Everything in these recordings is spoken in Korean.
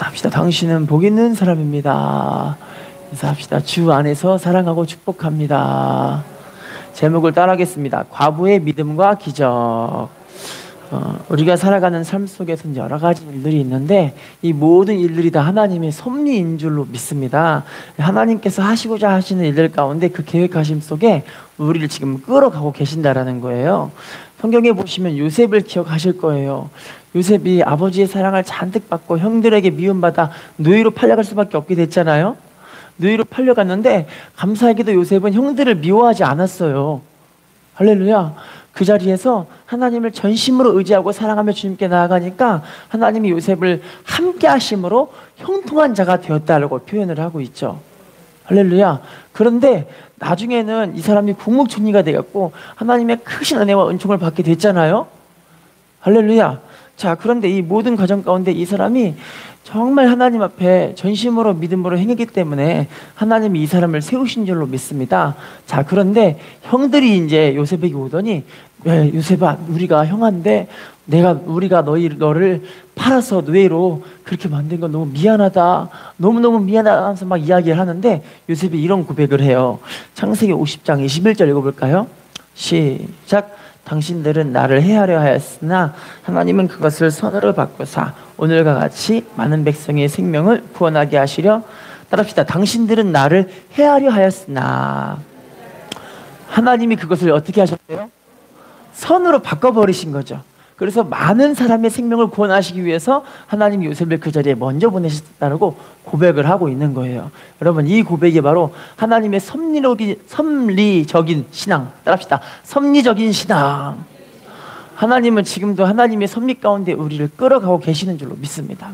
인사합시다. 당신은 복 있는 사람입니다. 인사합시다. 주 안에서 사랑하고 축복합니다. 제목을 따라하겠습니다. 과부의 믿음과 기적. 우리가 살아가는 삶 속에서는 여러 가지 일들이 있는데 이 모든 일들이 다 하나님의 섭리인 줄로 믿습니다. 하나님께서 하시고자 하시는 일들 가운데 그 계획하심 속에 우리를 지금 끌어가고 계신다라는 거예요. 성경에 보시면 요셉을 기억하실 거예요. 요셉이 아버지의 사랑을 잔뜩 받고 형들에게 미움받아 노예로 팔려갈 수밖에 없게 됐잖아요. 노예로 팔려갔는데 감사하게도 요셉은 형들을 미워하지 않았어요. 할렐루야. 그 자리에서 하나님을 전심으로 의지하고 사랑하며 주님께 나아가니까 하나님이 요셉을 함께 하심으로 형통한 자가 되었다라고 표현을 하고 있죠. 할렐루야. 그런데 나중에는 이 사람이 국무총리가 되었고 하나님의 크신 은혜와 은총을 받게 됐잖아요. 할렐루야. 자, 그런데 이 모든 과정 가운데 이 사람이 정말 하나님 앞에 전심으로 믿음으로 행했기 때문에 하나님이 이 사람을 세우신 줄로 믿습니다. 자, 그런데 형들이 이제 요셉에게 오더니 요셉아, 우리가 형한데 우리가 너를 팔아서 노예로 그렇게 만든 건 너무 미안하다. 너무너무 미안하다 하면서 막 이야기를 하는데 요셉이 이런 고백을 해요. 창세기 50장 21절 읽어볼까요? 시작. 당신들은 나를 해하려 하였으나 하나님은 그것을 선으로 바꾸사 오늘과 같이 많은 백성의 생명을 구원하게 하시려. 따라합시다. 당신들은 나를 해하려 하였으나 하나님이 그것을 어떻게 하셨대요? 선으로 바꿔버리신 거죠. 그래서 많은 사람의 생명을 구원하시기 위해서 하나님이 요셉을 그 자리에 먼저 보내셨다고 고백을 하고 있는 거예요. 여러분, 이 고백이 바로 하나님의 섭리적인 신앙. 따라합시다. 섭리적인 신앙. 하나님은 지금도 하나님의 섭리 가운데 우리를 끌어가고 계시는 줄로 믿습니다.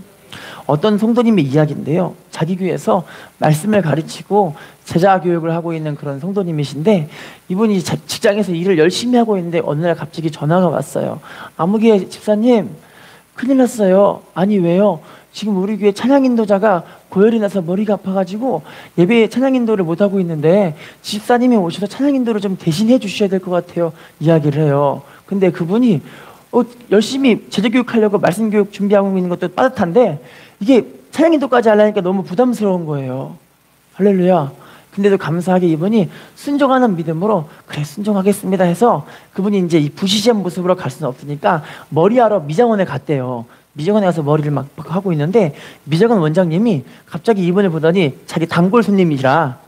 어떤 성도님의 이야기인데요. 자기 교회에서 말씀을 가르치고 제자 교육을 하고 있는 그런 성도님이신데 이분이 직장에서 일을 열심히 하고 있는데 어느 날 갑자기 전화가 왔어요. 아무개 집사님, 큰일 났어요. 아니 왜요? 지금 우리 교회 찬양인도자가 고열이 나서 머리가 아파가지고 예배에 찬양인도를 못하고 있는데 집사님이 오셔서 찬양인도를 좀 대신해 주셔야 될 것 같아요. 이야기를 해요. 근데 그분이 열심히 제자교육하려고 말씀교육 준비하고 있는 것도 빠듯한데 이게 찬양인도까지 하려니까 너무 부담스러운 거예요. 할렐루야. 근데도 감사하게 이분이 순종하는 믿음으로 그래 순종하겠습니다 해서 그분이 이제 이 부시시한 모습으로 갈 수는 없으니까 머리하러 미장원에 갔대요. 미장원에 가서 머리를 막 하고 있는데 미장원 원장님이 갑자기 이분을 보더니 자기 단골 손님이라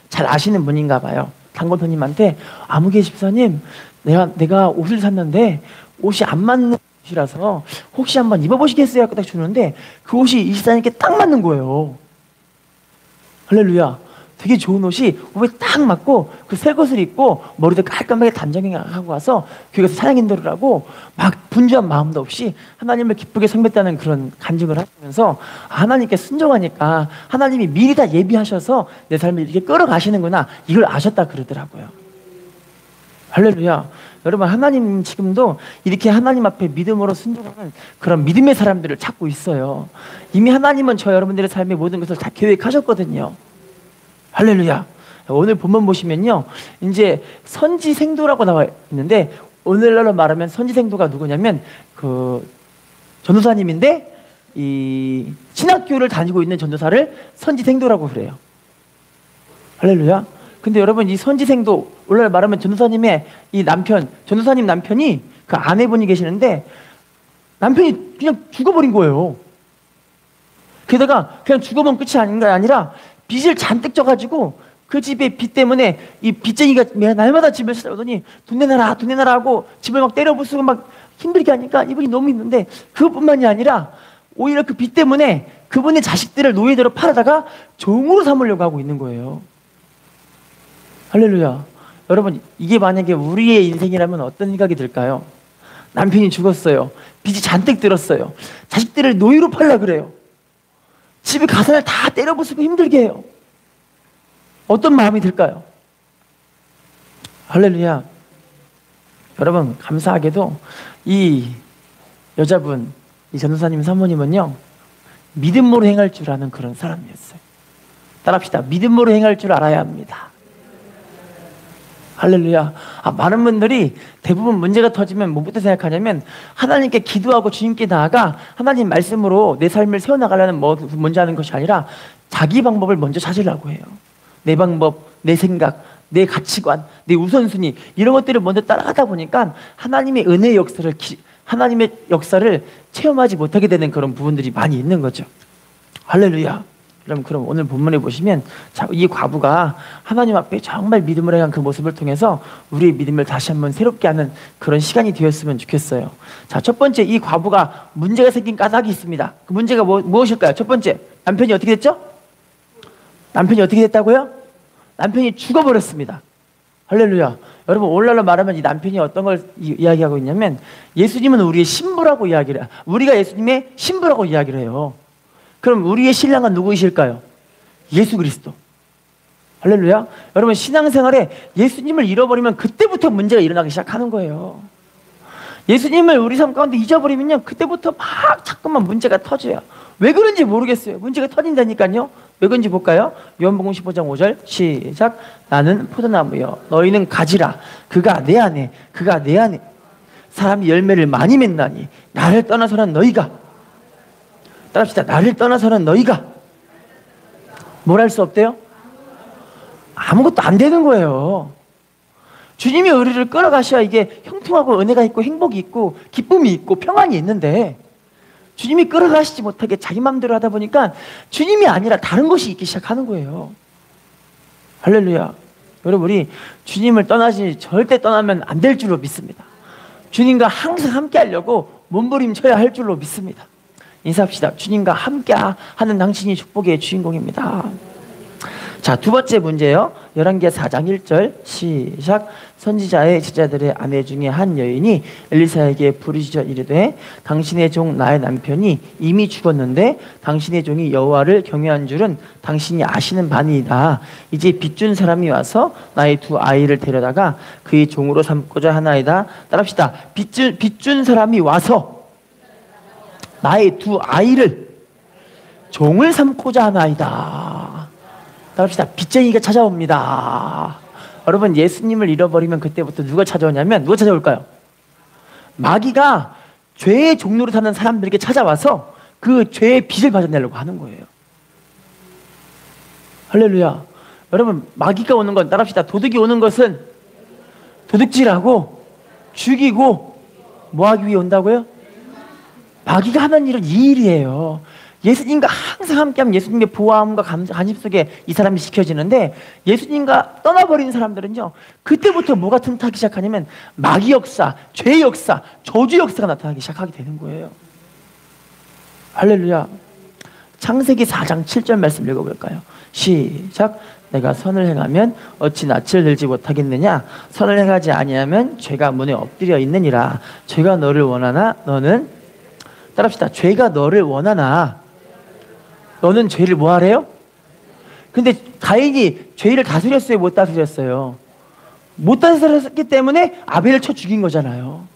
잘 아시는 분인가 봐요. 단골 손님한테 아무개 집사님 내가 옷을 샀는데 옷이 안 맞는 옷이라서 혹시 한번 입어보시겠어요? 하고 딱 주는데 그 옷이 이 집사님께 딱 맞는 거예요. 할렐루야. 되게 좋은 옷이 몸에 딱 맞고 그 새 것을 입고 머리도 깔끔하게 단정하고 와서 교회에서 찬양 인도를 하고 막 분주한 마음도 없이 하나님을 기쁘게 섬겼다는 그런 간증을 하시면서 하나님께 순종하니까 하나님이 미리 다 예비하셔서 내 삶을 이렇게 끌어가시는구나 이걸 아셨다 그러더라고요. 할렐루야. 여러분, 하나님 지금도 이렇게 하나님 앞에 믿음으로 순종하는 그런 믿음의 사람들을 찾고 있어요. 이미 하나님은 저 여러분들의 삶의 모든 것을 다 계획하셨거든요. 할렐루야. 오늘 본문 보시면요, 이제 선지생도라고 나와 있는데 오늘날로 말하면 선지생도가 누구냐면 그 전도사님인데 이 신학교를 다니고 있는 전도사를 선지생도라고 그래요. 할렐루야. 근데 여러분, 이 선지생도 오늘날 말하면 전도사님의 이 전도사님 남편이 그 아내분이 계시는데 남편이 그냥 죽어버린 거예요. 게다가 그냥 죽어본 끝이 아니라 빚을 잔뜩 져가지고 그 집의 빚 때문에 이 빚쟁이가 날마다 집을 찾아오더니 돈 내놔라 하고 집을 막 때려 부수고 막 힘들게 하니까 이분이 너무 힘든데 그것뿐만이 아니라 오히려 그 빚 때문에 그분의 자식들을 노예대로 팔아다가 종으로 삼으려고 하고 있는 거예요. 할렐루야. 여러분, 이게 만약에 우리의 인생이라면 어떤 생각이 들까요? 남편이 죽었어요. 빚이 잔뜩 들었어요. 자식들을 노예로 팔라 그래요. 집에 가사를 다 때려 부수고 힘들게 해요. 어떤 마음이 들까요? 할렐루야. 여러분, 감사하게도 이 여자분, 이 전도사님 사모님은요, 믿음으로 행할 줄 아는 그런 사람이었어요. 따라합시다. 믿음으로 행할 줄 알아야 합니다. 할렐루야. 많은 분들이 대부분 문제가 터지면 뭐부터 생각하냐면 하나님께 기도하고 주님께 나아가 하나님 말씀으로 내 삶을 세워나가려는 먼저 하는 것이 아니라 자기 방법을 먼저 찾으려고 해요. 내 방법, 내 생각, 내 가치관, 내 우선순위 이런 것들을 먼저 따라가다 보니까 하나님의 은혜의 역사를 하나님의 역사를 체험하지 못하게 되는 그런 부분들이 많이 있는 거죠. 할렐루야. 그럼 오늘 본문에 보시면 이 과부가 하나님 앞에 정말 믿음을 행한 그 모습을 통해서 우리의 믿음을 다시 한번 새롭게 하는 그런 시간이 되었으면 좋겠어요. 자, 첫 번째, 이 과부가 문제가 생긴 까닭이 있습니다. 그 문제가 무엇일까요? 첫 번째, 남편이 어떻게 됐죠? 남편이 어떻게 됐다고요? 남편이 죽어버렸습니다. 할렐루야. 여러분, 오늘날로 말하면 이 남편이 어떤 걸 이야기하고 있냐면 예수님은 우리의 신부라고 이야기를 해요. 우리가 예수님의 신부라고 이야기를 해요. 그럼 우리의 신랑은 누구이실까요? 예수 그리스도. 할렐루야. 여러분, 신앙생활에 예수님을 잃어버리면 그때부터 문제가 일어나기 시작하는 거예요. 예수님을 우리 삶 가운데 잊어버리면요, 그때부터 막 자꾸만 문제가 터져요. 왜 그런지 모르겠어요. 문제가 터진다니까요. 왜 그런지 볼까요? 요한복음 15장 5절 시작. 나는 포도나무여 너희는 가지라. 그가 내 안에 그가 내 안에 사람이 열매를 많이 맺나니 나를 떠나서는 너희가, 따라합시다. 나를 떠나서는 너희가 뭘 할 수 없대요? 아무것도 안 되는 거예요. 주님이 우리를 끌어가셔야 이게 형통하고 은혜가 있고 행복이 있고 기쁨이 있고 평안이 있는데 주님이 끌어가시지 못하게 자기 마음대로 하다 보니까 주님이 아니라 다른 것이 있기 시작하는 거예요. 할렐루야. 여러분, 우리 주님을 절대 떠나면 안 될 줄로 믿습니다. 주님과 항상 함께 하려고 몸부림쳐야 할 줄로 믿습니다. 인사합시다. 주님과 함께 하는 당신이 축복의 주인공입니다. 자, 두 번째 문제요. 열왕기하 4장 1절 시작. 선지자의 제자들의 아내 중에 한 여인이 엘리사에게 부르짖어 이르되 당신의 종 나의 남편이 이미 죽었는데 당신의 종이 여호와를 경외한 줄은 당신이 아시는 바니이다. 이제 빚준 사람이 와서 나의 두 아이를 데려다가 그의 종으로 삼고자 하나이다. 따라합시다. 빚준 사람이 와서 나의 두 아이를 종을 삼고자 하나이다. 따라합시다. 빚쟁이가 찾아옵니다. 여러분, 예수님을 잃어버리면 그때부터 누가 찾아오냐면 누가 찾아올까요? 마귀가 죄의 종로로 사는 사람들에게 찾아와서 그 죄의 빚을 받아내려고 하는 거예요. 할렐루야. 여러분, 마귀가 오는 건, 따라합시다. 도둑이 오는 것은 도둑질하고 죽이고 뭐 하기 위해 온다고요? 마귀가 하는 일은 이 일이에요. 예수님과 항상 함께하면 예수님의 보호함과 간섭 속에 이 사람이 지켜지는데 예수님과 떠나버리는 사람들은요, 그때부터 뭐가 틈타기 시작하냐면 마귀 역사, 죄의 역사, 저주 역사가 나타나기 시작하게 되는 거예요. 할렐루야. 창세기 4장 7절 말씀 읽어볼까요? 시작. 내가 선을 행하면 어찌 낯을 들지 못하겠느냐? 선을 행하지 아니하면 죄가 문에 엎드려 있느니라. 죄가 너를 원하나 너는, 따라합시다. 죄가 너를 원하나 너는 죄를 뭐 하래요? 근데 가인이 죄를 다스렸어요? 못 다스렸어요? 못 다스렸기 때문에 아벨을 쳐 죽인 거잖아요.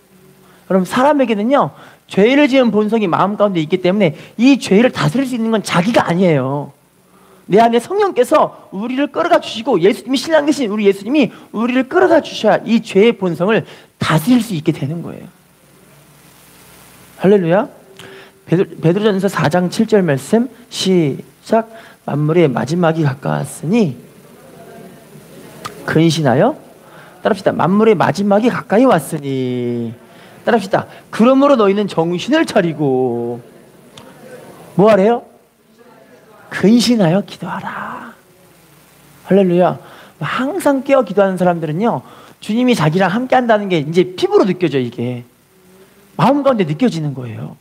그럼 사람에게는요, 죄를 지은 본성이 마음 가운데 있기 때문에 이 죄를 다스릴 수 있는 건 자기가 아니에요. 내 안에 성령께서 우리를 끌어가 주시고, 예수님이 신랑 되신 우리 예수님이 우리를 끌어가 주셔야 이 죄의 본성을 다스릴 수 있게 되는 거예요. 할렐루야. 베드로전서 4장 7절 말씀 시작. 만물의 마지막이 가까웠으니 근신하여, 따라합시다. 만물의 마지막이 가까이 왔으니, 따라합시다. 그러므로 너희는 정신을 차리고 뭐 하래요? 근신하여 기도하라. 할렐루야. 항상 깨어 기도하는 사람들은요, 주님이 자기랑 함께 한다는 게 이제 피부로 느껴져. 이게 마음 가운데 느껴지는 거예요.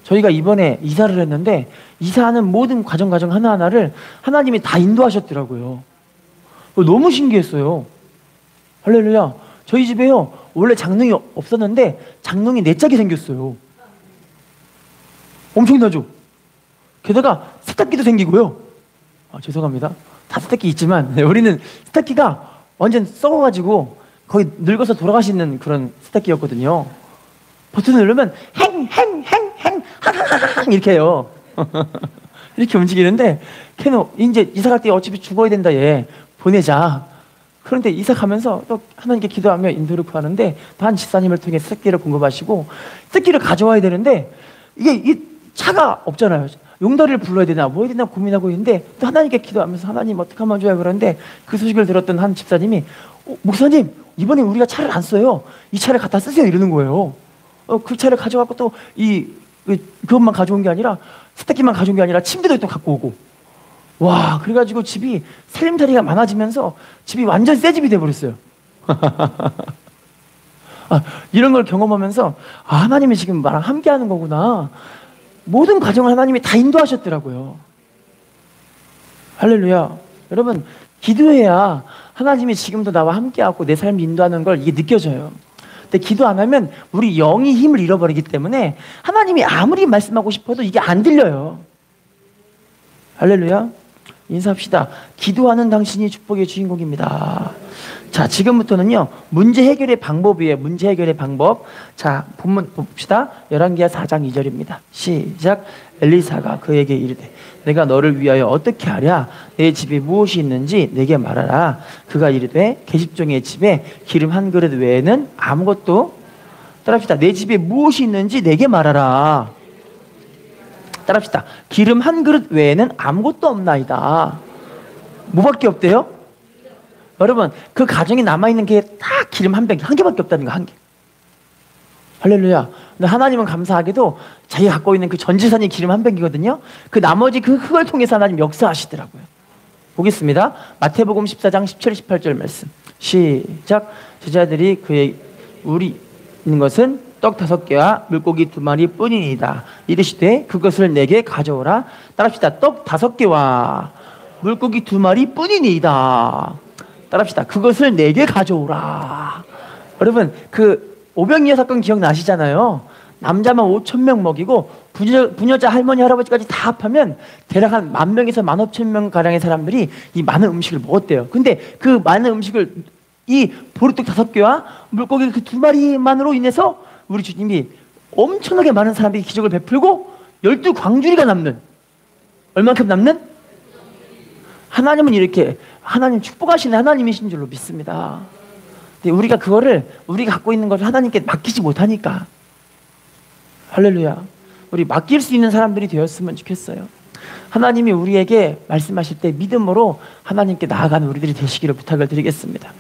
저희가 이번에 이사를 했는데 이사하는 모든 과정 하나하나를 하나님이 다 인도하셨더라고요. 너무 신기했어요. 할렐루야. 저희 집에요, 원래 장롱이 없었는데 장롱이 4짝이 생겼어요. 엄청나죠? 게다가 세탁기도 생기고요. 죄송합니다. 다 세탁기 있지만 우리는 세탁기가 완전 썩어가지고 거의 늙어서 돌아가시는 그런 세탁기였거든요. 버튼을 누르면 이렇게 해요. 이렇게 움직이는데 걔는 이제 이사 갈 때 어차피 죽어야 된다, 얘 보내자. 그런데 이사 가면서 또 하나님께 기도하며 인도를 구하는데 또 한 집사님을 통해 습기를 공급하시고 습기를 가져와야 되는데 이게 이 차가 없잖아요. 용달이를 불러야 되나 뭐 해야 되나 고민하고 있는데 또 하나님께 기도하면서 하나님 어떻게 하면 좋아요 그러는데 그 소식을 들었던 한 집사님이 목사님 이번에 우리가 차를 안 써요. 이 차를 갖다 쓰세요 이러는 거예요. 그 차를 가져가고 또 그것만 가져온 게 아니라 세탁기만 가져온 게 아니라 침대도 또 갖고 오고 와 그래가지고 집이 살림살이가 많아지면서 집이 완전 새 집이 돼버렸어요. 이런 걸 경험하면서 하나님이 지금 나랑 함께하는 거구나. 모든 과정을 하나님이 다 인도하셨더라고요. 할렐루야. 여러분 기도해야 하나님이 지금도 나와 함께하고 내 삶을 인도하는 걸 이게 느껴져요. 근데 기도 안 하면 우리 영이 힘을 잃어버리기 때문에 하나님이 아무리 말씀하고 싶어도 이게 안 들려요. 할렐루야. 인사합시다. 기도하는 당신이 축복의 주인공입니다. 자, 지금부터는요 문제 해결의 방법이에요. 문제 해결의 방법. 자, 본문 봅시다. 열왕기하 4장 2절입니다 시작. 엘리사가 그에게 이르되 내가 너를 위하여 어떻게 하랴? 내 집에 무엇이 있는지 내게 말하라. 그가 이르되 계집종의 집에 기름 한 그릇 외에는 아무것도 따라합시다. 내 집에 무엇이 있는지 내게 말하라. 따라합시다. 기름 한 그릇 외에는 아무것도 없나이다. 뭐밖에 없대요? 여러분 그 가정에 남아있는 게 딱 기름 한 개밖에 없다는 거. 한 개. 할렐루야. 근데 하나님은 감사하게도 자기가 갖고 있는 그 전지산이 기름 한 병이거든요. 그 나머지 그 흙을 통해서 하나님 역사하시더라고요. 보겠습니다. 마태복음 14장 17, 18절 말씀 시작. 제자들이 그의 우리 있는 것은 떡 5개와 물고기 2마리 뿐이니이다. 이르시되 그것을 내게 가져오라. 따라합시다. 떡 5개와 물고기 2마리 뿐이니이다. 따라합시다. 그것을 내게 가져오라. 여러분 그 오병이어 사건 기억나시잖아요. 남자만 5,000명 먹이고 부녀자 할머니 할아버지까지 다 합하면 대략 한 10,000명에서 15,000명 가량의 사람들이 이 많은 음식을 먹었대요. 근데 그 많은 음식을 이 보리떡 5개와 물고기 그 2마리만으로 인해서 우리 주님이 엄청나게 많은 사람들이 기적을 베풀고 12광주리가 남는, 얼만큼 남는? 하나님은 이렇게 하나님 축복하시는 하나님이신 줄로 믿습니다. 근데 우리가 그거를 우리가 갖고 있는 것을 하나님께 맡기지 못하니까. 할렐루야. 우리 맡길 수 있는 사람들이 되었으면 좋겠어요. 하나님이 우리에게 말씀하실 때 믿음으로 하나님께 나아가는 우리들이 되시기를 부탁을 드리겠습니다.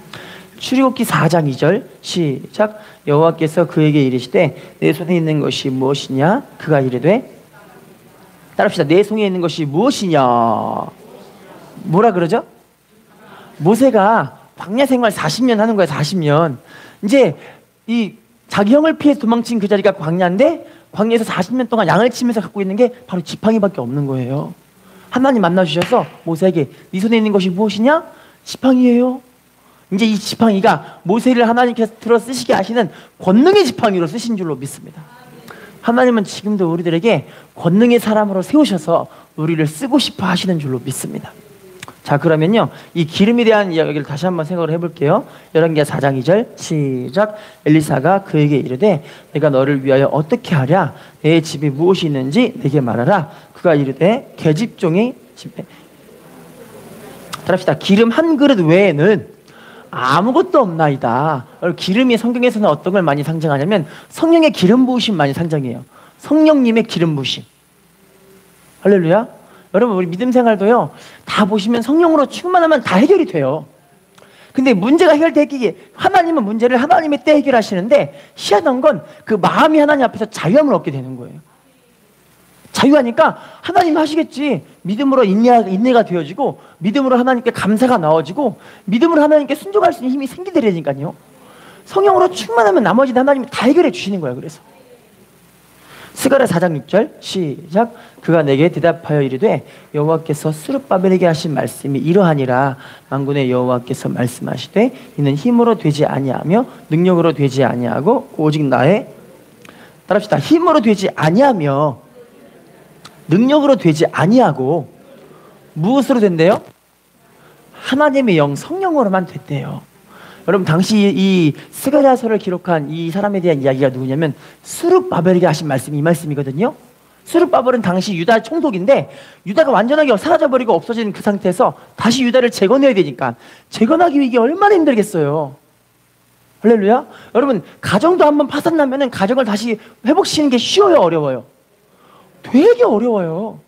출애굽기 4장 2절 시작. 여호와께서 그에게 이르시되 내 손에 있는 것이 무엇이냐? 그가 이르되 따라합시다. 내 손에 있는 것이 무엇이냐? 뭐라 그러죠? 모세가 광야 생활 40년 하는 거야. 40년. 이제 이 자기 형을 피해 도망친 그 자리가 광야인데 광야에서 40년 동안 양을 치면서 갖고 있는 게 바로 지팡이밖에 없는 거예요. 하나님 만나주셔서 모세에게 네 손에 있는 것이 무엇이냐? 지팡이예요. 이제 이 지팡이가 모세를 하나님께서 들어 쓰시게 하시는 권능의 지팡이로 쓰신 줄로 믿습니다. 하나님은 지금도 우리들에게 권능의 사람으로 세우셔서 우리를 쓰고 싶어 하시는 줄로 믿습니다. 자, 그러면요 이 기름에 대한 이야기를 다시 한번 생각을 해볼게요. 열왕기하 4장 2절 시작. 엘리사가 그에게 이르되 내가 너를 위하여 어떻게 하랴? 내 집에 무엇이 있는지 내게 말하라. 그가 이르되 계집종의 집에 따라합시다. 기름 한 그릇 외에는 아무것도 없나이다. 기름이 성경에서는 어떤 걸 많이 상징하냐면 성령의 기름 부으심 많이 상징해요. 성령님의 기름 부으심. 할렐루야. 여러분 우리 믿음 생활도요 다 보시면 성령으로 충만하면 다 해결이 돼요. 근데 문제가 해결되기에 하나님은 문제를 하나님의 때 해결하시는데 희한한 건 그 마음이 하나님 앞에서 자유함을 얻게 되는 거예요. 자유하니까 하나님 하시겠지. 믿음으로 인내가 되어지고 믿음으로 하나님께 감사가 나와지고 믿음으로 하나님께 순종할 수 있는 힘이 생기더라니까요. 성령으로 충만하면 나머지는 하나님이 다 해결해 주시는 거예요. 그래서 스가랴 4장 6절 시작. 그가 내게 대답하여 이르되 여호와께서 스룹바벨에게 하신 말씀이 이러하니라. 만군의 여호와께서 말씀하시되 이는 힘으로 되지 아니하며 능력으로 되지 아니하고 오직 나의 따라합시다. 힘으로 되지 아니하며 능력으로 되지 아니하고 무엇으로 된대요? 하나님의 영 성령으로만 됐대요. 여러분 당시 이 스가랴서를 기록한 이 사람에 대한 이야기가 누구냐면 스룹바벨에게 하신 말씀이 이 말씀이거든요. 스룹바벨은 당시 유다 총독인데 유다가 완전하게 사라져버리고 없어진 그 상태에서 다시 유다를 재건해야 되니까 재건하기 위해 얼마나 힘들겠어요. 할렐루야. 여러분 가정도 한번 파산나면은 가정을 다시 회복시키는 게 쉬워요, 어려워요? 되게 어려워요.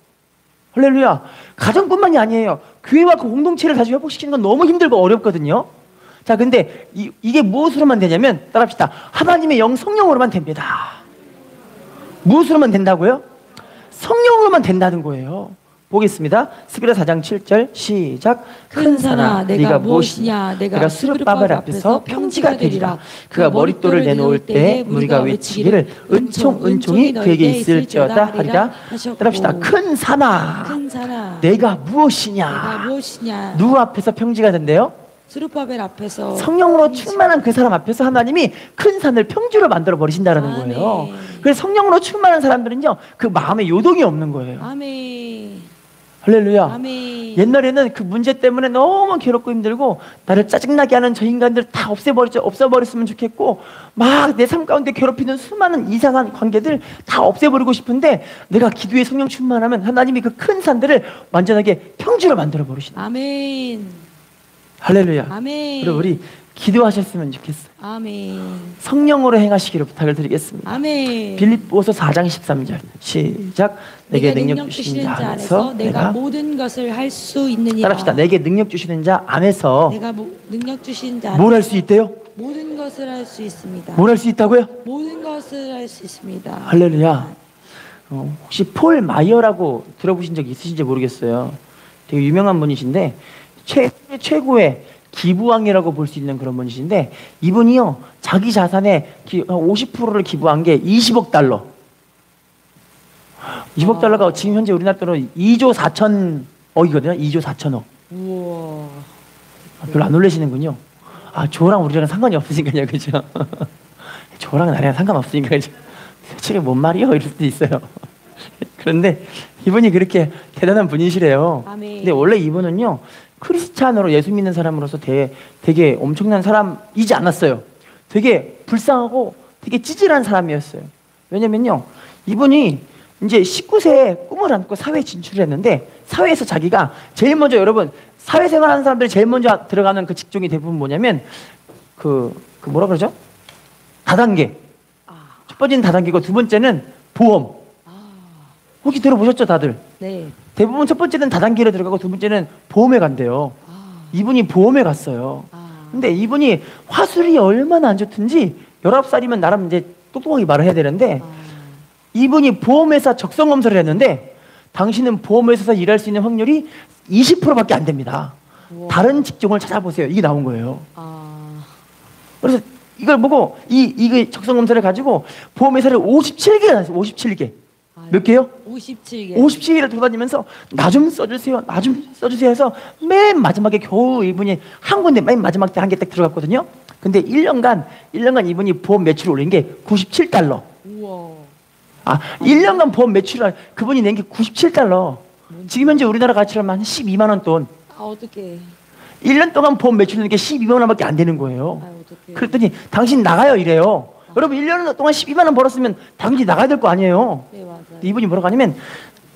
할렐루야. 가정뿐만이 아니에요. 교회와 그 공동체를 다시 회복시키는 건 너무 힘들고 어렵거든요. 자, 근데 이게 무엇으로만 되냐면 따라합시다. 하나님의 영 성령으로만 됩니다. 무엇으로만 된다고요? 성령으로만 된다는 거예요. 보겠습니다. 스가랴 4장 7절 시작. 큰 산아 내가 무엇이냐 내가 스룹바벨 앞에서 평지가 되리라. 그가 머릿돌을 내놓을 때에 무리가 외치기를 은총이 그에게 있을지어다 하리라 하셨고. 따라합시다. 큰 산아 내가 무엇이냐. 누구 앞에서 평지가 된대요? 스룹바벨 앞에서 성령으로 충만한 그 사람 앞에서 하나님이 큰 산을 평지로 만들어 버리신다라는 거예요. 그래서 성령으로 충만한 사람들은요 그 마음에 요동이 없는 거예요. 아멘. 할렐루야. 아멘. 옛날에는 그 문제 때문에 너무 괴롭고 힘들고 나를 짜증나게 하는 저 인간들 다 없애버렸으면 좋겠고 막 내 삶 가운데 괴롭히는 수많은 이상한 관계들 다 없애버리고 싶은데 내가 기도에 성령 충만하면 하나님이 그 큰 산들을 완전하게 평지로 만들어 버리신다. 아멘. 할렐루야. 아멘. 그리고 우리 기도하셨으면 좋겠어요. 아멘. 성령으로 행하시기를 부탁을 드리겠습니다. 아멘. 빌립보서 4장 13절 시작. 내게 능력 주시는 자 안에서 내가 모든 것을 할 수 있느니라. 따라합시다. 내게 능력 주시는 자 안에서 내가 능력 주시는 자 뭘 할 수 있대요? 모든 것을 할 수 있습니다. 뭘 할 수 있다고요? 모든 것을 할 수 있습니다. 할렐루야. 혹시 폴 마이어라고 들어보신 적 있으신지 모르겠어요. 되게 유명한 분이신데 최고의 기부왕이라고 볼 수 있는 그런 분이신데 이분이요 자기 자산의 50%를 기부한 게 20억 달러. 20억 달러가 지금 현재 우리나라 돈으로 2조 4천억이거든요. 2조 4천억. 우와. 별로 안 놀라시는군요. 아, 저랑 우리랑 상관이 없으니까요, 그죠? 저랑 나랑 상관없으니까, 그죠? 솔직히 뭔 말이요? 이럴 수도 있어요. 그런데 이분이 그렇게 대단한 분이시래요. 아멘. 근데 원래 이분은요, 크리스찬으로 예수 믿는 사람으로서 되게 엄청난 사람이지 않았어요. 되게 불쌍하고 되게 찌질한 사람이었어요. 왜냐면요, 이분이 이제 19세에 꿈을 안고 사회에 진출을 했는데, 사회에서 자기가 제일 먼저 여러분, 사회생활 하는 사람들이 제일 먼저 들어가는 그 직종이 대부분 뭐냐면, 뭐라 그러죠? 다단계. 첫 번째는 다단계고, 두 번째는 보험. 혹시 들어보셨죠, 다들? 네. 대부분 첫 번째는 다단계로 들어가고 두 번째는 보험에 간대요. 이분이 보험에 갔어요. 근데 이분이 화술이 얼마나 안 좋든지 19살이면 나름 이제 똑똑하게 말을 해야 되는데 이분이 보험회사 적성 검사를 했는데 당신은 보험회사에서 일할 수 있는 확률이 20%밖에 안 됩니다. 우와. 다른 직종을 찾아보세요. 이게 나온 거예요. 그래서 이걸 보고 이 적성 검사를 가지고 보험회사를 57개가 나왔어요. 57개. 몇 개요? 57개. 57개를 돌아다니면서 나 좀 써주세요. 나 좀 써주세요 해서 맨 마지막에 겨우 이분이 한 군데 맨 마지막 때 한 개 딱 들어갔거든요. 근데 1년간 이분이 보험 매출을 올린 게 97달러. 우와. 1년간 보험 매출을 그분이 낸 게 97달러. 지금 현재 우리나라 가치로 한 12만 원 돈. 어떡해. 1년 동안 보험 매출 낸 게 12만 원밖에 안 되는 거예요. 어떡해. 그랬더니 당신 나가요 이래요. 여러분 1년 동안 12만 원 벌었으면 당연히 나가야 될 거 아니에요. 네, 맞아요. 이분이 뭐라고 하냐면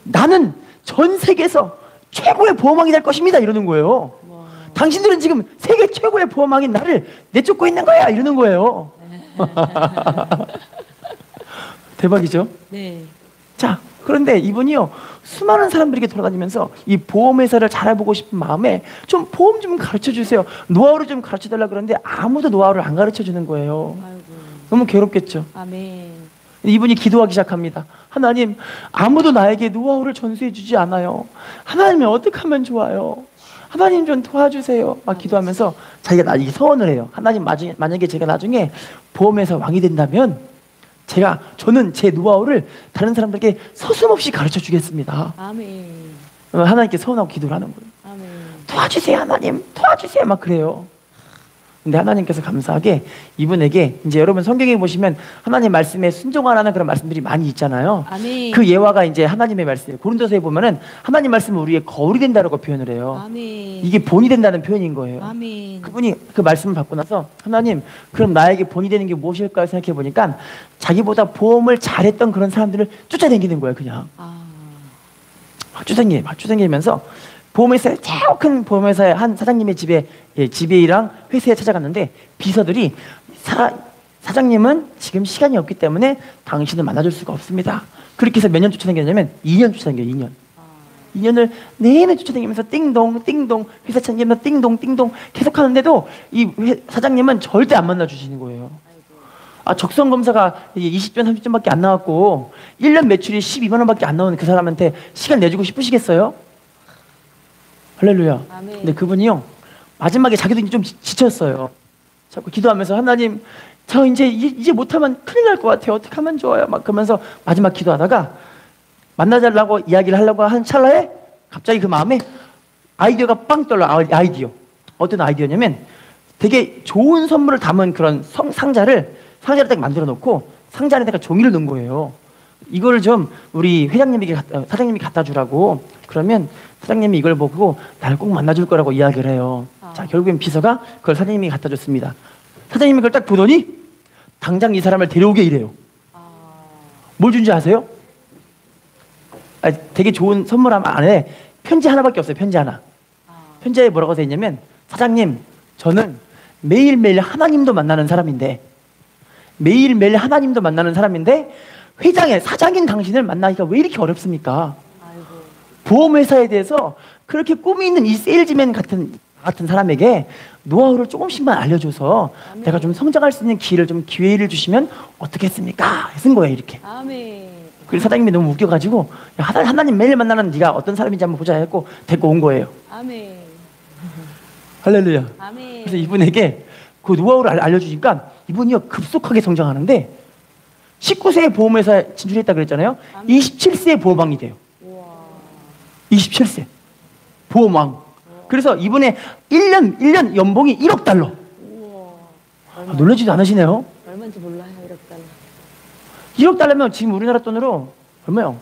나는 전 세계에서 최고의 보험왕이 될 것입니다 이러는 거예요. 와. 당신들은 지금 세계 최고의 보험왕인 나를 내쫓고 있는 거야 이러는 거예요. 대박이죠? 네. 자, 그런데 이분이요 수많은 사람들에게 돌아다니면서 이 보험회사를 잘해보고 싶은 마음에 좀 보험 좀 가르쳐주세요. 노하우를 좀 가르쳐달라 그러는데 아무도 노하우를 안 가르쳐주는 거예요. 아이고. 너무 괴롭겠죠. 아멘. 이분이 기도하기 시작합니다. 하나님, 아무도 나에게 노하우를 전수해 주지 않아요. 하나님이 어떻게 하면 좋아요? 하나님 좀 도와주세요. 막 기도하면서 자기가 이 서원을 해요. 하나님, 만약에 제가 나중에 보험회사 왕이 된다면 저는 제 노하우를 다른 사람들에게 서슴없이 가르쳐 주겠습니다. 아멘. 하나님께 서원하고 기도를 하는 거예요. 아멘. 도와주세요, 하나님. 도와주세요. 막 그래요. 근데 하나님께서 감사하게 이분에게 이제 여러분 성경에 보시면 하나님 말씀에 순종하라는 그런 말씀들이 많이 있잖아요. 아멘. 그 예화가 이제 하나님의 말씀이에요. 고린도서에 보면은 하나님 말씀은 우리의 거울이 된다라고 표현을 해요. 아멘. 이게 본이 된다는 표현인 거예요. 아멘. 그분이 그 말씀을 받고 나서 하나님 그럼 나에게 본이 되는 게 무엇일까 생각해 보니까 자기보다 보험을 잘했던 그런 사람들을 쫓아다니는 거예요. 그냥 막 쫓아다니면서 보험회사에 제일 큰 보험회사의 한 사장님의 집에랑 회사에 찾아갔는데 비서들이 사장님은 지금 시간이 없기 때문에 당신을 만나줄 수가 없습니다. 그렇게 해서 몇 년 쫓아다녔냐면 2년 쫓아다녀요. 2년. 2년을 내내 쫓아다니면서 띵동 띵동 회사 찾으면서 띵동 띵동 계속 하는데도 이 사장님은 절대 안 만나주시는 거예요. 적성 검사가 20점 30점밖에 안 나왔고 1년 매출이 12만 원밖에 안 나오는 그 사람한테 시간 내주고 싶으시겠어요? 할렐루야. 아멘. 근데 그분이요 마지막에 자기도 좀 지쳤어요. 자꾸 기도하면서 하나님 저 이제 못하면 큰일 날 것 같아요. 어떻게 하면 좋아요? 막 그러면서 마지막 기도하다가 만나자라고 이야기를 하려고 한 찰나에 갑자기 그 마음에 아이디어가 빵 떠올라. 아이디어. 어떤 아이디어냐면 되게 좋은 선물을 담은 그런 상자를 딱 만들어 놓고 상자 안에다가 종이를 넣은 거예요. 이거를 좀 우리 사장님이 갖다 주라고. 그러면 사장님이 이걸 보고 날 꼭 만나줄 거라고 이야기를 해요. 자, 결국엔 비서가 그걸 사장님이 갖다 줬습니다. 사장님이 그걸 딱 보더니 당장 이 사람을 데려오게 이래요. 뭘 준지 아세요? 되게 좋은 선물 안에 편지 하나밖에 없어요. 편지 하나. 편지에 뭐라고 써 있냐면 사장님 저는 매일매일 하나님도 만나는 사람인데 사장인 당신을 만나기가 왜 이렇게 어렵습니까? 보험회사에 대해서 그렇게 꿈이 있는 이 세일즈맨 같은 사람에게 노하우를 조금씩만 알려줘서 아멘. 내가 좀 성장할 수 있는 기회를 주시면 어떻겠습니까? 쓴 거예요. 이렇게. 아멘. 그래서 사장님이 너무 웃겨가지고 하나님 매일 만나는 네가 어떤 사람인지 한번 보자 했고 데리고 온 거예요. 아멘. 할렐루야. 아멘. 그래서 이분에게 그 노하우를 알려주니까 이분이요 급속하게 성장하는데 19세에 보험회사에 진출했다 그랬잖아요. 아멘. 27세에 보험왕이 돼요. 우와. 27세 보험왕. 그래서 이분의 1년 연봉이 1억 달러. 우와. 놀라지도 않으시네요. 얼마인지 몰라요. 1억 달러. 1억 달러면 지금 우리나라 돈으로 얼마요?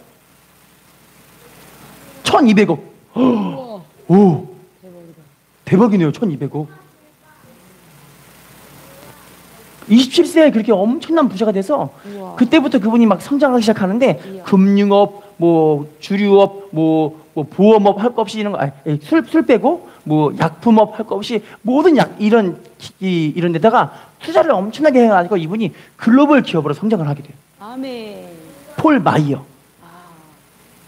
1200억. 오, 대박이다. 대박이네요. 1200억. 27세에 그렇게 엄청난 부자가 돼서 우와. 그때부터 그분이 막 성장하기 시작하는데 이야. 금융업, 뭐 주류업, 뭐 보험업 할 거 없이 이런 거, 술 빼고 뭐 약품업 할 거 없이 모든 이런 데다가 투자를 엄청나게 해가지고 이분이 글로벌 기업으로 성장을 하게 돼요. 아멘. 폴 마이어.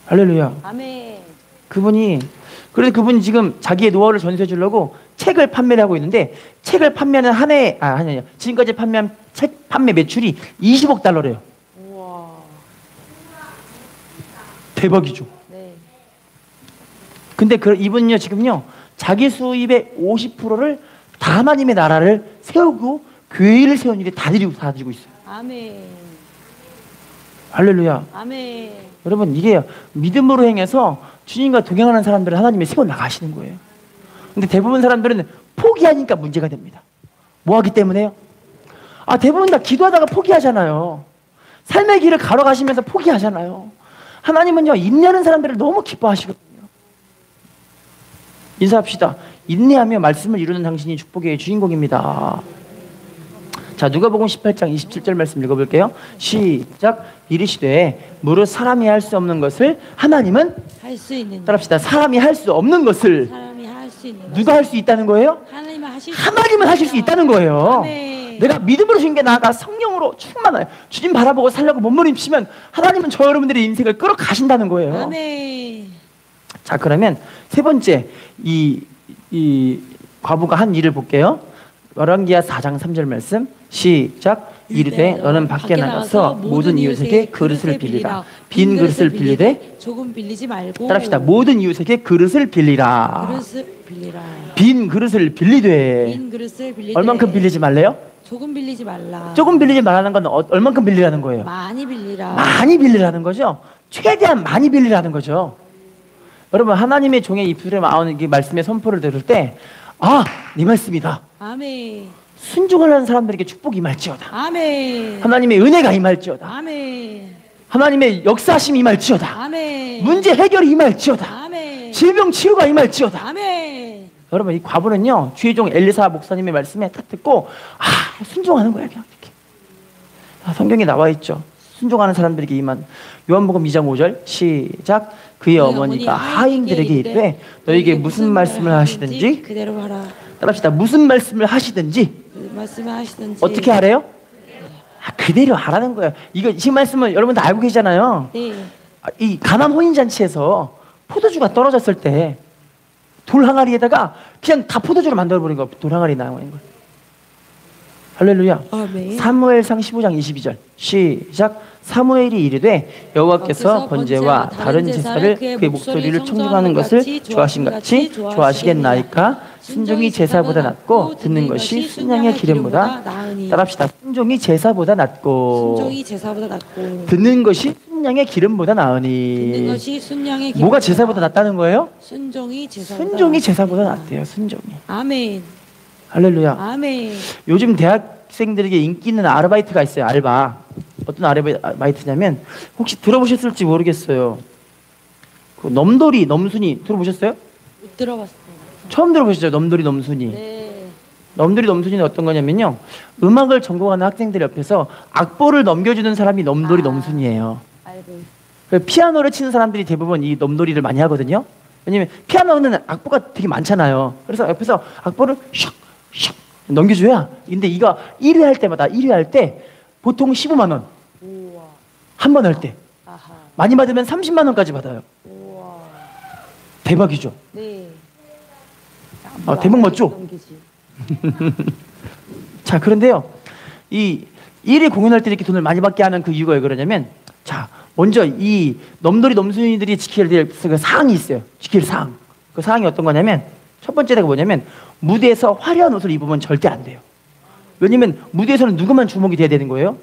할렐루야. 아멘. 그래서 그분이 지금 자기의 노하우를 전수해 주려고 책을 판매를 하고 있는데 책을 판매하는 한 해에 지금까지 판매한 책 판매 매출이 20억 달러래요. 우와. 대박이죠. 네. 근데 이분은요 지금요 자기 수입의 50%를 다 하나님의 나라를 세우고 교회를 세운 일에 다 드리고 있어요. 아멘. 할렐루야. 아멘. 여러분 이게 믿음으로 행해서 주님과 동행하는 사람들을 하나님이 세워 나가시는 거예요. 근데 대부분 사람들은 포기하니까 문제가 됩니다. 뭐 하기 때문에요? 대부분 다 기도하다가 포기하잖아요. 삶의 길을 걸어가시면서 포기하잖아요. 하나님은요 인내하는 사람들을 너무 기뻐하시거든요. 인사합시다. 인내하며 말씀을 이루는 당신이 축복의 주인공입니다. 자, 누가복음 18장 27절 말씀 읽어볼게요. 시작. 이르시되 무릇 사람이 할 수 없는 것을 하나님은 할 수 있는. 따라합시다. 사람이 할 수 없는 것을 사람이 할 수 있는. 누가 할 수 있다는 거예요? 하나님은 하실 수 있다는 거예요. 아멘. 내가 믿음으로 주신 게 나아가 성령으로 충만해요. 주님 바라보고 살려고 몸부림치면 하나님은 저 여러분들의 인생을 끌어가신다는 거예요. 아멘. 자, 그러면 세 번째 이 과부가 한 일을 볼게요. 열왕기하 4장 3절 말씀 시작. 이르되 너는 밖에 나가서 모든 이웃에게 그릇을 빌리라. 빈 그릇을 빌리되 조금 빌리지 말고. 따라합시다. 모든 이웃에게 그릇을 빌리라. 빈 그릇을 빌리되. 얼만큼 빌리지 말래요? 조금 빌리지 말라. 조금 빌리지 말라는 건 얼만큼 빌리라는 거예요? 많이 빌리라. 많이 빌리라는 거죠. 최대한 많이 빌리라는 거죠. 여러분 하나님의 종의 입술에 나오는 이 말씀의 선포를 들을 때 네 말씀이다. 아멘. 순종하는 사람들에게 축복이 임할지어다. 아멘. 하나님의 은혜가 임할지어다. 아멘. 하나님의 역사하심이 임할지어다. 아멘. 문제 해결이 임할지어다. 아멘. 질병 치유가 임할지어다. 아멘. 여러분, 이 과부는요, 주의 종 엘리사 목사님의 말씀에 딱 듣고 순종하는 거야, 그냥 이렇게. 성경에 나와 있죠. 순종하는 사람들에게 임한. 요한복음 2장 5절 시작. 그의 어머니가 하인들에게 이르되 너에게 무슨 말씀을 하시든지 그대로 하라. 따라합시다. 무슨 말씀을 하시든지 어떻게 하래요? 그대로 하라는 거예요. 이거 이 말씀은 여러분 다 알고 계시잖아요. 네. 이 가나안 혼인잔치에서 포도주가 떨어졌을 때 돌 항아리에다가 그냥 다 포도주로 만들어버린 거예요. 돌 항아리 나오는 거예요. 할렐루야. 아멘. 사무엘상 15장 22절 시작. 사무엘이 이르되 여호와께서 번제와 다른 제사를 그의 목소리를 청중하는 것을 좋아하심같이 좋아하시겠나이까. 순종이 제사보다 낫고 듣는 것이 순양의 기름보다 따라합시다. 순종이 제사보다 낫고 순종이 제사보다 낫고 듣는 것이 순양의 기름보다 나으니. 듣는 것이 순양의 기름보다. 뭐가 제사보다 낫다는 거예요? 순종이 제사보다 낫대요. 순종이. 아멘. 할렐루야. 아멘. 요즘 대학생들에게 인기 있는 아르바이트가 있어요. 알바. 어떤 아르바이트냐면 혹시 들어보셨을지 모르겠어요. 그 넘돌이 넘순이 들어보셨어요? 못 들어봤어요. 처음 들어보셨죠? 넘돌이 넘순이. 네. 넘돌이 넘순이는 어떤 거냐면요, 음악을 전공하는 학생들 옆에서 악보를 넘겨주는 사람이 넘돌이 넘순이에요. 알고. 피아노를 치는 사람들이 대부분 이 넘돌이를 많이 하거든요. 왜냐면 피아노는 악보가 되게 많잖아요. 그래서 옆에서 악보를 샥 넘겨줘야. 근데 이거 1회 할 때마다 1회 할 때 보통 15만 원. 한 번 할 때. 아하. 많이 받으면 30만 원까지 받아요. 우와. 대박이죠. 네. 대박 맞죠? 자, 그런데요, 이 1회 공연할 때 이렇게 돈을 많이 받게 하는 그 이유가 왜 그러냐면, 자, 먼저 이 넘돌이 넘순이들이 지켜야 될 그 사항이 있어요. 지킬 사항. 그 사항이 어떤 거냐면, 첫 번째가 뭐냐면 무대에서 화려한 옷을 입으면 절대 안 돼요. 왜냐면 무대에서는 누구만 주목이 돼야 되는 거예요?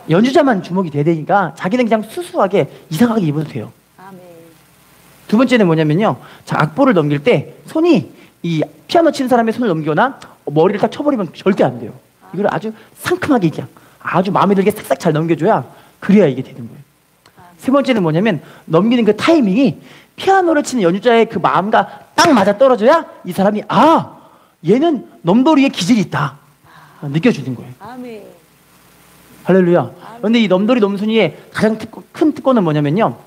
연주자만 주목이 돼야 되니까 자기는 그냥 수수하게 이상하게 입어도 돼요. 아멘. 두 번째는 뭐냐면요, 자, 악보를 넘길 때 손이 이 피아노 치는 사람의 손을 넘기거나 머리를 딱 쳐버리면 절대 안 돼요. 이걸 아주 상큼하게 그냥 아주 마음에 들게 싹싹 잘 넘겨줘야, 그래야 이게 되는 거예요. 세 번째는 뭐냐면 넘기는 그 타이밍이 피아노를 치는 연주자의 그 마음과 딱 맞아 떨어져야 이 사람이 얘는 넘돌이의 기질이 있다 느껴지는 거예요. 아멘. 할렐루야. 그런데 이 넘돌이 넘순이의 가장 큰 특권은 뭐냐면요,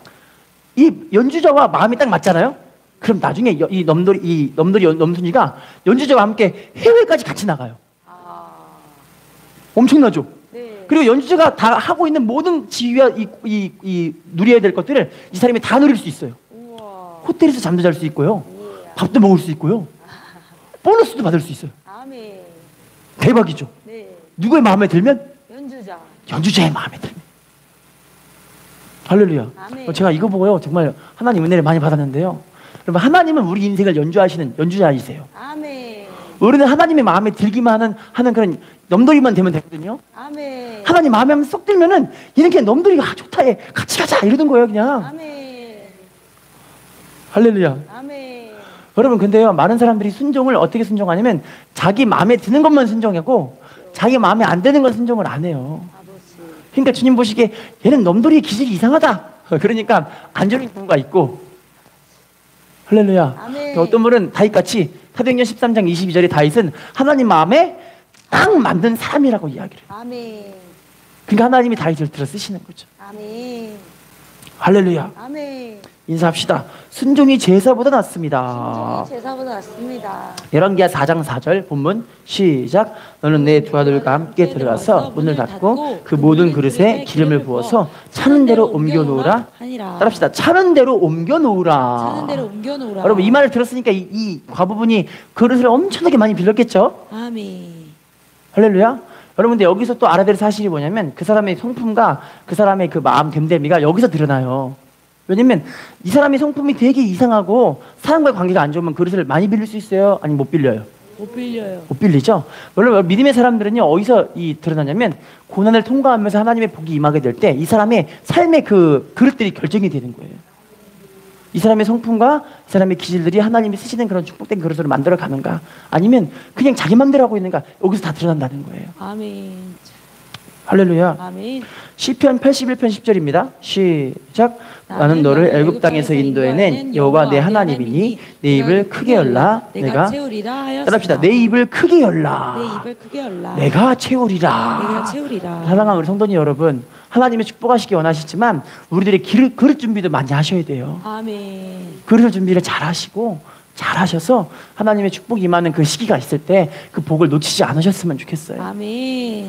이 연주자와 마음이 딱 맞잖아요. 그럼 나중에 이 넘돌이 넘순이가 연주자와 함께 해외까지 같이 나가요. 엄청나죠? 네. 그리고 연주자가 다 하고 있는 모든 지위와 이 누려야 될 것들을 이 사람이 다 누릴 수 있어요. 우와. 호텔에서 잠도 잘 수 있고요. 예. 밥도 먹을 수 있고요. 보너스도 받을 수 있어요. 아멘. 대박이죠? 네. 누구의 마음에 들면? 연주자. 연주자의 마음에 들면. 할렐루야. 아멘. 제가 이거 보고요, 정말 하나님 은혜를 많이 받았는데요. 여러분, 하나님은 우리 인생을 연주하시는 연주자이세요. 아멘. 우리는 하나님의 마음에 들기만 하는 그런 넘돌이만 되면 되거든요. 아멘. 하나님 마음에 쏙 들면은 얘는 그냥 넘돌이가 좋다, 해 같이 가자 이러는 거예요, 그냥. 아멘. 할렐루야. 아멘. 여러분, 근데요, 많은 사람들이 순종을 어떻게 순종하냐면 자기 마음에 드는 것만 순종하고 자기 마음에 안 드는 건 순종을 안 해요. 그러니까 주님 보시기에 얘는 넘돌이의 기질이 이상하다, 그러니까 안 주는 부부가 있고. 할렐루야. 아멘. 어떤 분은 다윗같이 사도행전 13장 22절에 다윗은 하나님 마음에 딱 맞는 사람이라고 이야기를 해요. 아멘. 그러니까 하나님이 다윗을 들어 쓰시는 거죠. 아멘. 할렐루야. 아멘. 인사합시다. 순종이 제사보다 낫습니다. 순종이 제사보다 낫습니다. 열왕기하 4장 4절 본문 시작. 너는 내 두 아들과 함께 들어가서 문을 닫고 그 모든 그릇에 기름을 부어서 차는 대로 옮겨 놓으라. 따라합시다. 차는 대로 옮겨 놓으라. 차는 대로 옮겨 놓으라. 여러분, 이 말을 들었으니까 이 과부분이 그릇을 엄청나게 많이 빌렸겠죠? 아멘. 할렐루야. 여러분들, 여기서 또 알아야 될 사실이 뭐냐면 그 사람의 성품과 그 사람의 그 마음 됨됨이가 여기서 드러나요. 왜냐면 이 사람의 성품이 되게 이상하고 사람과의 관계가 안 좋으면 그릇을 많이 빌릴 수 있어요? 아니면 못 빌려요? 못 빌려요. 못 빌리죠? 여러분, 믿음의 사람들은요, 어디서 드러나냐면 고난을 통과하면서 하나님의 복이 임하게 될 때 이 사람의 삶의 그 그릇들이 결정이 되는 거예요. 이 사람의 성품과 이 사람의 기질들이 하나님이 쓰시는 그런 축복된 그릇으로 만들어 가는가, 아니면 그냥 자기 맘대로 하고 있는가, 여기서 다 드러난다는 거예요. 아멘. 할렐루야. 아멘. 시편 81편 10절입니다. 시작. 나는 너를 애굽 땅에서 인도해낸 여호와 내 하나님이니 내 입을 크게 열라 내가 채우리라 하였으나. 따라합시다. 내 입을 크게 열라. 내 입을 크게 열라. 내가 채우리라. 내가 채우리라. 사랑하는 우리 성도님 여러분, 하나님의 축복하시기 원하시지만 우리들이 그릇 준비도 많이 하셔야 돼요. 아멘. 그릇 준비를 잘 하시고 잘 하셔서 하나님의 축복이 임하는 그 시기가 있을 때 그 복을 놓치지 않으셨으면 좋겠어요. 아멘.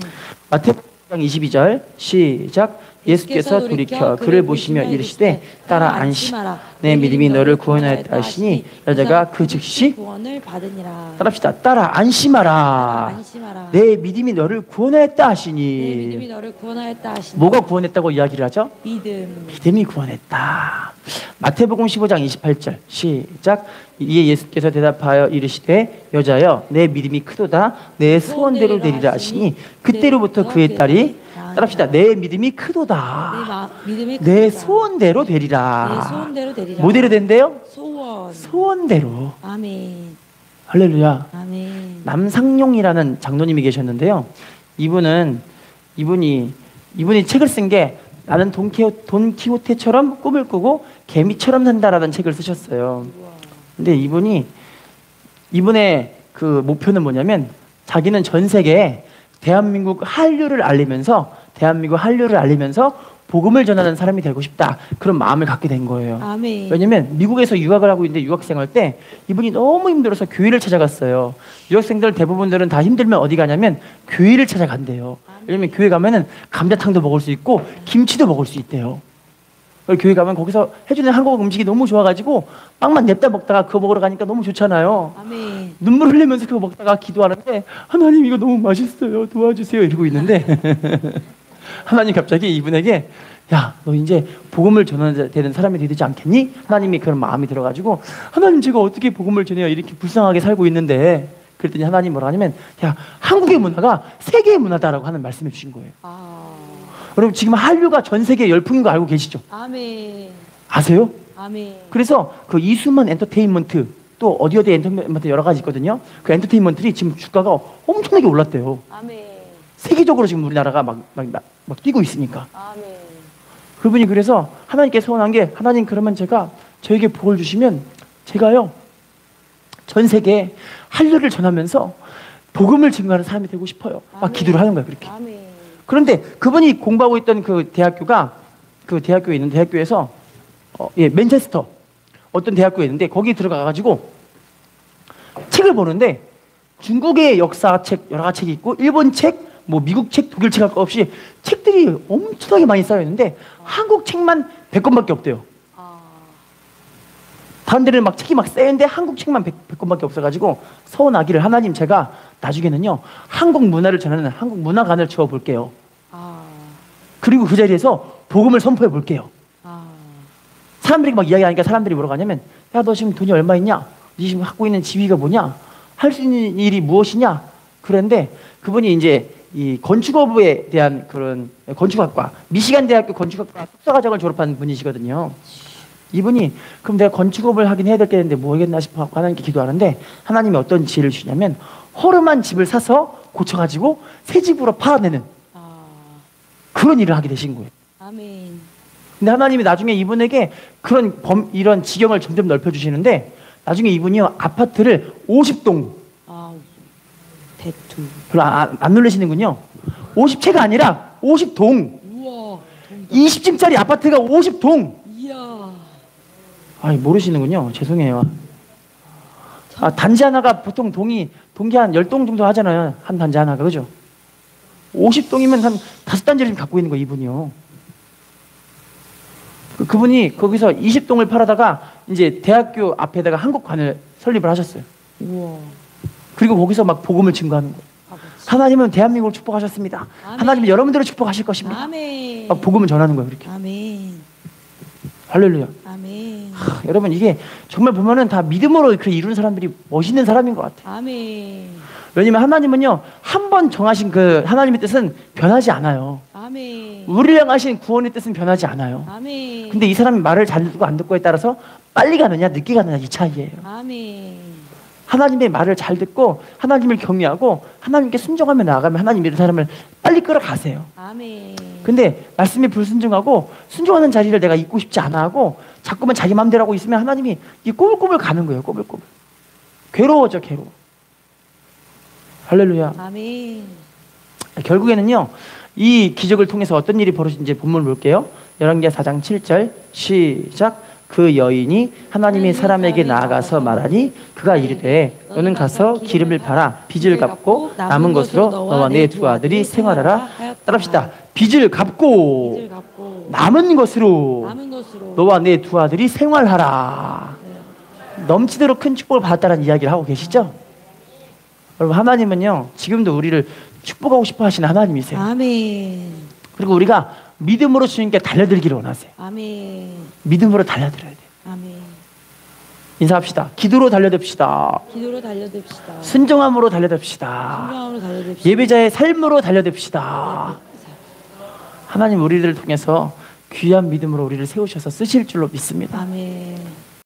마태복음 22절 시작. 예수께서 돌이켜 그를 보시며 이르시되 따라 안심하라. 내 믿음이 너를 구원하였다 하시니 여자가 그 즉시 구원을 받으니라. 따라합시다. 따라 안심하라. 안심하라. 내 믿음이 너를 구원하였다 내 하시니. 믿음이 너를 구원하였다 하시니. 뭐가 구원했다고 이야기를 하죠? 믿음. 믿음이 구원했다. 마태복음 15장 28절 시작. 이에 예수께서 대답하여 이르시되 여자여 내 믿음이 크도다 내 소원대로 되리라 하시니 그때로부터 그의 딸이 따라합시다. 내 믿음이 크도다 내 소원대로 되리라. 내 소원대로 되리라. 뭐대로 된대요? 소원. 소원대로. 아멘. 할렐루야. 아멘. 남상용이라는 장로님이 계셨는데요. 이분이 책을 쓴 게 나는 돈키호테처럼 꿈을 꾸고 개미처럼 산다라는 책을 쓰셨어요. 근데 이분의 그 목표는 뭐냐면 자기는 전 세계에 대한민국 한류를 알리면서 복음을 전하는 사람이 되고 싶다, 그런 마음을 갖게 된 거예요. 아멘. 왜냐면 미국에서 유학을 하고 있는데 유학생 할 때 이분이 너무 힘들어서 교회를 찾아갔어요. 유학생들 대부분들은 다 힘들면 어디 가냐면 교회를 찾아간대요. 왜냐면 교회 가면은 감자탕도 먹을 수 있고 김치도 먹을 수 있대요. 교회 가면 거기서 해주는 한국 음식이 너무 좋아가지고 빵만 냅다 먹다가 그거 먹으러 가니까 너무 좋잖아요. 아멘. 눈물 흘리면서 그거 먹다가 기도하는데 하나님 이거 너무 맛있어요 도와주세요 이러고 있는데 하나님 갑자기 이분에게 야 너 이제 복음을 전해야 되는 사람이 되지 않겠니? 하나님이 그런 마음이 들어가지고 하나님 제가 어떻게 복음을 전해요 이렇게 불쌍하게 살고 있는데, 그랬더니 하나님 뭐라 하냐면 야 한국의 문화가 세계의 문화다라고 하는 말씀해 주신 거예요. 여러분 지금 한류가 전 세계 열풍인 거 알고 계시죠? 아멘. 아세요? 아멘. 그래서 그 이수만 엔터테인먼트 또 어디 엔터테인먼트 여러 가지 있거든요. 그 엔터테인먼트들이 지금 주가가 엄청나게 올랐대요. 아멘. 세계적으로 지금 우리나라가 막 뛰고 있으니까. 아멘. 그분이 그래서 하나님께 소원한 게 하나님 그러면 저에게 복을 주시면 제가요 전 세계에 한류를 전하면서 복음을 증거하는 사람이 되고 싶어요. 막 기도를 하는 거예요 그렇게. 아멘. 그런데 그분이 공부하고 있던 그 대학교에 있는 대학교에서 맨체스터 어떤 대학교에 있는데 거기 들어가가지고 책을 보는데 중국의 역사책 여러 가지 책이 있고 일본 책, 뭐 미국 책, 독일 책 할 거 없이 책들이 엄청나게 많이 쌓여 있는데 한국 책만 100권밖에 없대요. 다른 데는 막 책이 막 쌓여있는데 한국 책만 100권밖에 없어가지고 서운하기를 하나님 제가 나중에는요 한국 문화를 전하는 한국 문화관을 채워볼게요. 그리고 그 자리에서 복음을 선포해 볼게요. 사람들이 막 이야기하니까 사람들이 뭐라고 하냐면 야 너 지금 돈이 얼마 있냐? 네 지금 갖고 있는 지위가 뭐냐? 할 수 있는 일이 무엇이냐? 그런데 그분이 이제 이 건축업에 대한 그런 건축학과 미시간 대학교 건축학과 석사과정을 졸업한 분이시거든요. 이분이 그럼 내가 건축업을 하긴 해야 될 게 있는데 뭐 하겠나 싶어 하나님께 기도하는데 하나님이 어떤 지혜를 주시냐면 허름한 집을 사서 고쳐가지고 새 집으로 팔아내는 그런 일을 하게 되신 거예요. 아멘. 근데 하나님이 나중에 이분에게 이런 지경을 점점 넓혀주시는데 나중에 이분이요 아파트를 50동 대투 별로 안 놀라시는군요. 50채가 아니라 50동. 우와. 20층짜리 아파트가 50동. 이야. 아니 모르시는군요. 죄송해요. 단지 하나가 보통 동이 한 10동 정도 하잖아요. 한 단지 하나가. 그죠? 50동이면 한 5단지를 지금 갖고 있는 거예요. 이분이요. 그분이 거기서 20동을 팔아다가 이제 대학교 앞에다가 한국관을 설립을 하셨어요. 우와. 그리고 거기서 막 복음을 증거하는 거예요. 하나님은 대한민국을 축복하셨습니다. 아멘. 하나님은 여러분들을 축복하실 것입니다. 아멘. 막 복음을 전하는 거예요. 그렇게. 아멘. 할렐루야. 아멘. 여러분 이게 정말 보면은 다 믿음으로 이렇게 이루는 사람들이 멋있는 사람인 것 같아요. 아멘. 왜냐면 하나님은요 한 번 정하신 그 하나님의 뜻은 변하지 않아요. 아멘. 우리를 향하신 구원의 뜻은 변하지 않아요. 아멘. 근데 이 사람이 말을 잘 듣고 안 듣고에 따라서 빨리 가느냐 늦게 가느냐 이 차이예요. 아멘. 하나님의 말을 잘 듣고 하나님을 경외하고 하나님께 순종하며 나아가면 하나님이 이런 사람을 빨리 끌어가세요. 아멘. 근데 말씀에 불순종하고 순종하는 자리를 내가 잊고 싶지 않아 하고 자꾸만 자기 마음대로 하고 있으면 하나님이 이 꼬불꼬불 가는 거예요. 꼬불꼬불. 괴로워져 괴로워. 할렐루야. 아멘. 결국에는요. 이 기적을 통해서 어떤 일이 벌어진지 본문을 볼게요. 열왕기하 4장 7절 시작. 그 여인이 하나님의 사람에게 나아가서 말하니 그가 이르되 너는 가서 기름을 팔아 빚을 갚고 남은 것으로 너와 내 두 아들이 생활하라. 따라합시다. 빚을 갚고 남은 것으로 너와 내 두 아들이 생활하라. 넘치도록 큰 축복을 받았다는 이야기를 하고 계시죠? 여러분 하나님은요 지금도 우리를 축복하고 싶어 하시는 하나님이세요. 아멘. 그리고 우리가 믿음으로 주님께 달려들기를 원하세요. 아멘. 믿음으로 달려들어야 돼요. 아멘. 인사합시다. 기도로 달려듭시다. 기도로 달려듭시다. 순종함으로 달려듭시다. 순종함으로 달려듭시다. 예배자의 삶으로 달려듭시다. 하나님 우리들을 통해서 귀한 믿음으로 우리를 세우셔서 쓰실 줄로 믿습니다. 아멘.